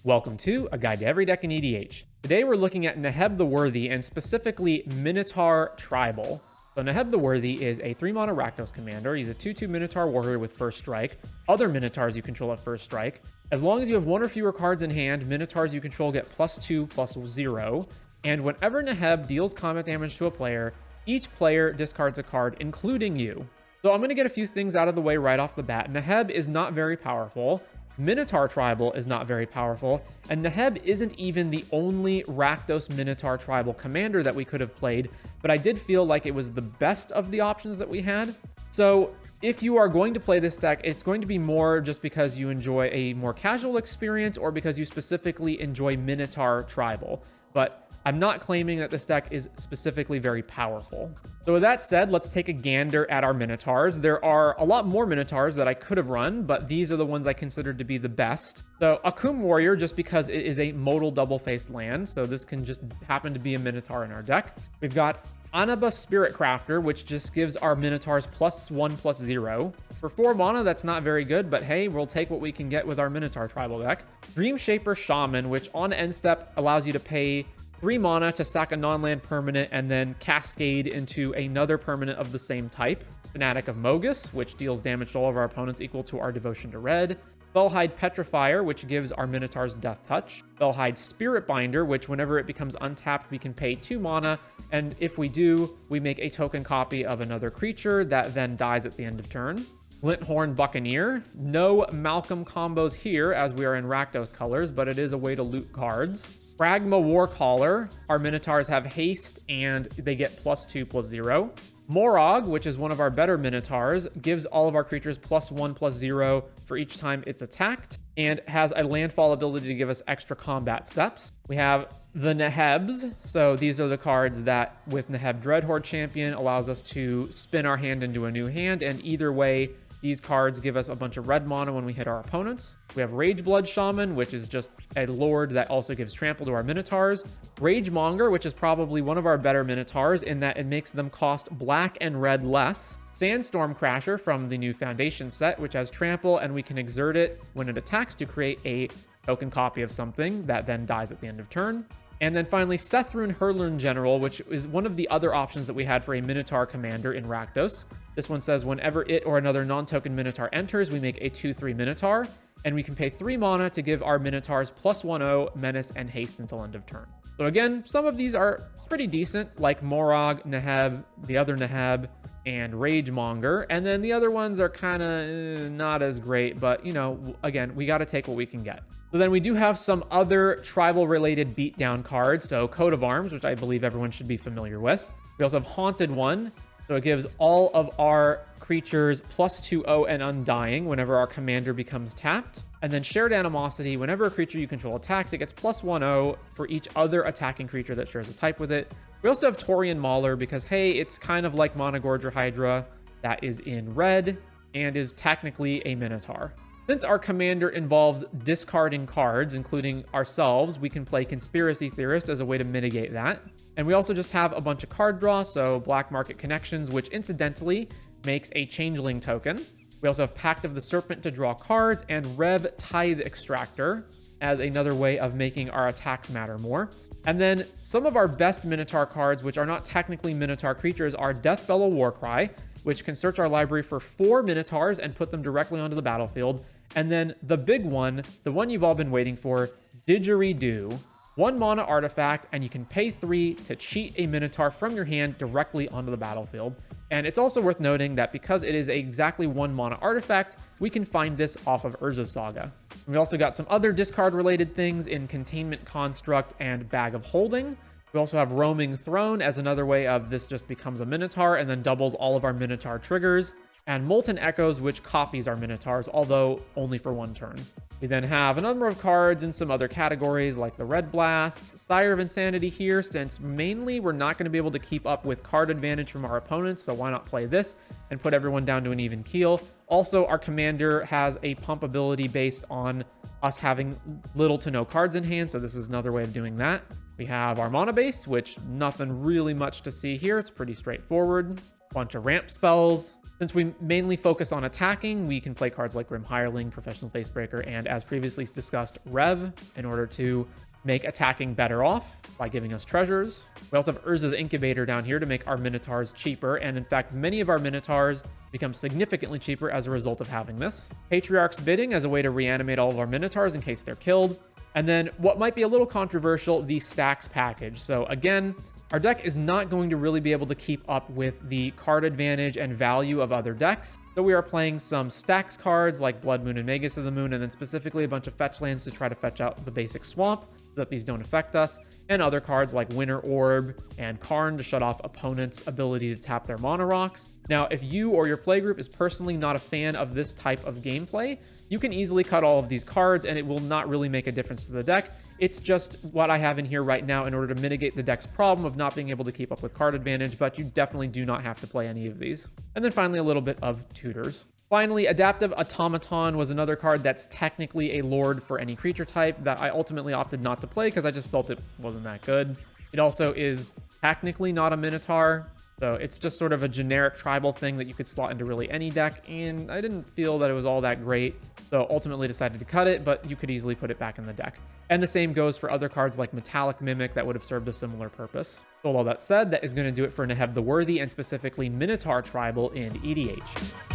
Welcome to A Guide to Every Deck in EDH. Today we're looking at Neheb the Worthy and specifically Minotaur Tribal. So Neheb the Worthy is a 3-mana Rakdos commander. He's a 2/2 Minotaur warrior with first strike. Other Minotaurs you control have first strike. As long as you have one or fewer cards in hand, Minotaurs you control get +2/+0. And whenever Neheb deals combat damage to a player, each player discards a card, including you. So I'm going to get a few things out of the way right off the bat. Neheb is not very powerful. Minotaur Tribal is not very powerful, and Neheb isn't even the only Rakdos Minotaur Tribal commander that we could have played, but I did feel like it was the best of the options that we had. So if you are going to play this deck, it's going to be more just because you enjoy a more casual experience or because you specifically enjoy Minotaur Tribal. But I'm not claiming that this deck is specifically very powerful. So with that said, let's take a gander at our Minotaurs. There are a lot more Minotaurs that I could have run, but these are the ones I considered to be the best. So Akum Warrior, just because it is a modal double-faced land, so this can just happen to be a Minotaur in our deck. We've got Anaba Spirit Crafter, which just gives our Minotaurs +1/+0. For 4 mana, that's not very good, but hey, we'll take what we can get with our Minotaur Tribal deck. Dream Shaper Shaman, which on end step allows you to pay 3 mana to sack a non-land permanent and then cascade into another permanent of the same type. Fanatic of Mogus, which deals damage to all of our opponents equal to our devotion to red. Fellhide Petrifier, which gives our Minotaurs Death Touch. Fellhide Spirit Binder, which whenever it becomes untapped, we can pay 2 mana, and if we do, we make a token copy of another creature that then dies at the end of turn. Glinthorn Buccaneer. No Malcolm combos here, as we are in Rakdos colors, but it is a way to loot cards. Pragma Warcaller. Our Minotaurs have haste and they get +2/+0. Morog, which is one of our better Minotaurs, gives all of our creatures +1/+0 for each time it's attacked and has a landfall ability to give us extra combat steps. We have the Nehebs. So these are the cards that with Neheb Dreadhorde Champion allows us to spin our hand into a new hand, and either way, these cards give us a bunch of red mana when we hit our opponents. We have Rageblood Shaman, which is just a lord that also gives trample to our Minotaurs. Ragemonger, which is probably one of our better Minotaurs in that it makes them cost black and red less. Sandstorm Crasher from the new Foundation set, which has trample, and we can exert it when it attacks to create a token copy of something that then dies at the end of turn. And then finally, Sethrun Hurlern General, which is one of the other options that we had for a Minotaur commander in Rakdos. This one says whenever it or another non-token Minotaur enters, we make a 2/3 Minotaur, and we can pay 3 mana to give our Minotaurs +1/0, Menace, and Haste until end of turn. So again, some of these are pretty decent, like Morog, Neheb, the other Neheb, and Ragemonger, and then the other ones are kind of not as great, but you know, again, we got to take what we can get. So then we do have some other tribal-related beatdown cards, so Coat of Arms, which I believe everyone should be familiar with. We also have Haunted One, so it gives all of our creatures +2/0 and Undying whenever our commander becomes tapped. And then Shared Animosity, whenever a creature you control attacks, it gets +1/0 for each other attacking creature that shares a type with it. We also have Taurian Mauler because, hey, it's kind of like Monogorger Hydra that is in red and is technically a Minotaur. Since our commander involves discarding cards, including ourselves, we can play Conspiracy Theorist as a way to mitigate that. And we also just have a bunch of card draw, so Black Market Connections, which incidentally makes a Changeling token. We also have Pact of the Serpent to draw cards, and Rev Tithe Extractor as another way of making our attacks matter more. And then some of our best Minotaur cards, which are not technically Minotaur creatures, are Deathbellow Warcry, which can search our library for 4 Minotaurs and put them directly onto the battlefield. And then the big one, the one you've all been waiting for, Didgeridoo. 1 mana artifact, and you can pay 3 to cheat a Minotaur from your hand directly onto the battlefield. And it's also worth noting that because it is exactly 1 mana artifact, we can find this off of Urza's Saga. We also got some other discard-related things in Containment Construct and Bag of Holding. We also have Roaming Throne as another way of this just becomes a Minotaur and then doubles all of our Minotaur triggers. And Molten Echoes, which copies our Minotaurs, although only for 1 turn. We then have a number of cards in some other categories like the Red Blasts, Sire of Insanity here, since mainly we're not going to be able to keep up with card advantage from our opponents, so why not play this and put everyone down to an even keel. Also, our commander has a pump ability based on us having little to no cards in hand, so this is another way of doing that. We have our mana base, which nothing really much to see here. It's pretty straightforward. Bunch of ramp spells. Since we mainly focus on attacking, we can play cards like Grim Hireling, Professional Facebreaker, and as previously discussed, Rev, in order to make attacking better off by giving us treasures. We also have Urza the Incubator down here to make our Minotaurs cheaper, and in fact, many of our Minotaurs become significantly cheaper as a result of having this. Patriarch's Bidding as a way to reanimate all of our Minotaurs in case they're killed. And then what might be a little controversial, the Stax package. So again, our deck is not going to really be able to keep up with the card advantage and value of other decks. So we are playing some Stax cards like Blood Moon and Magus of the Moon, and then specifically a bunch of fetch lands to try to fetch out the basic swamp so that these don't affect us, and other cards like Winter Orb and Karn to shut off opponents' ability to tap their mana rocks. Now, if you or your playgroup is personally not a fan of this type of gameplay, you can easily cut all of these cards and it will not really make a difference to the deck. It's just what I have in here right now in order to mitigate the deck's problem of not being able to keep up with card advantage, but you definitely do not have to play any of these. And then finally, a little bit of tutors. Finally, Adaptive Automaton was another card that's technically a lord for any creature type that I ultimately opted not to play because I just felt it wasn't that good. It also is technically not a Minotaur, so it's just sort of a generic tribal thing that you could slot into really any deck, and I didn't feel that it was all that great, so ultimately decided to cut it, but you could easily put it back in the deck. And the same goes for other cards like Metallic Mimic that would have served a similar purpose. So with all that said, that is going to do it for Neheb the Worthy and specifically Minotaur Tribal in EDH.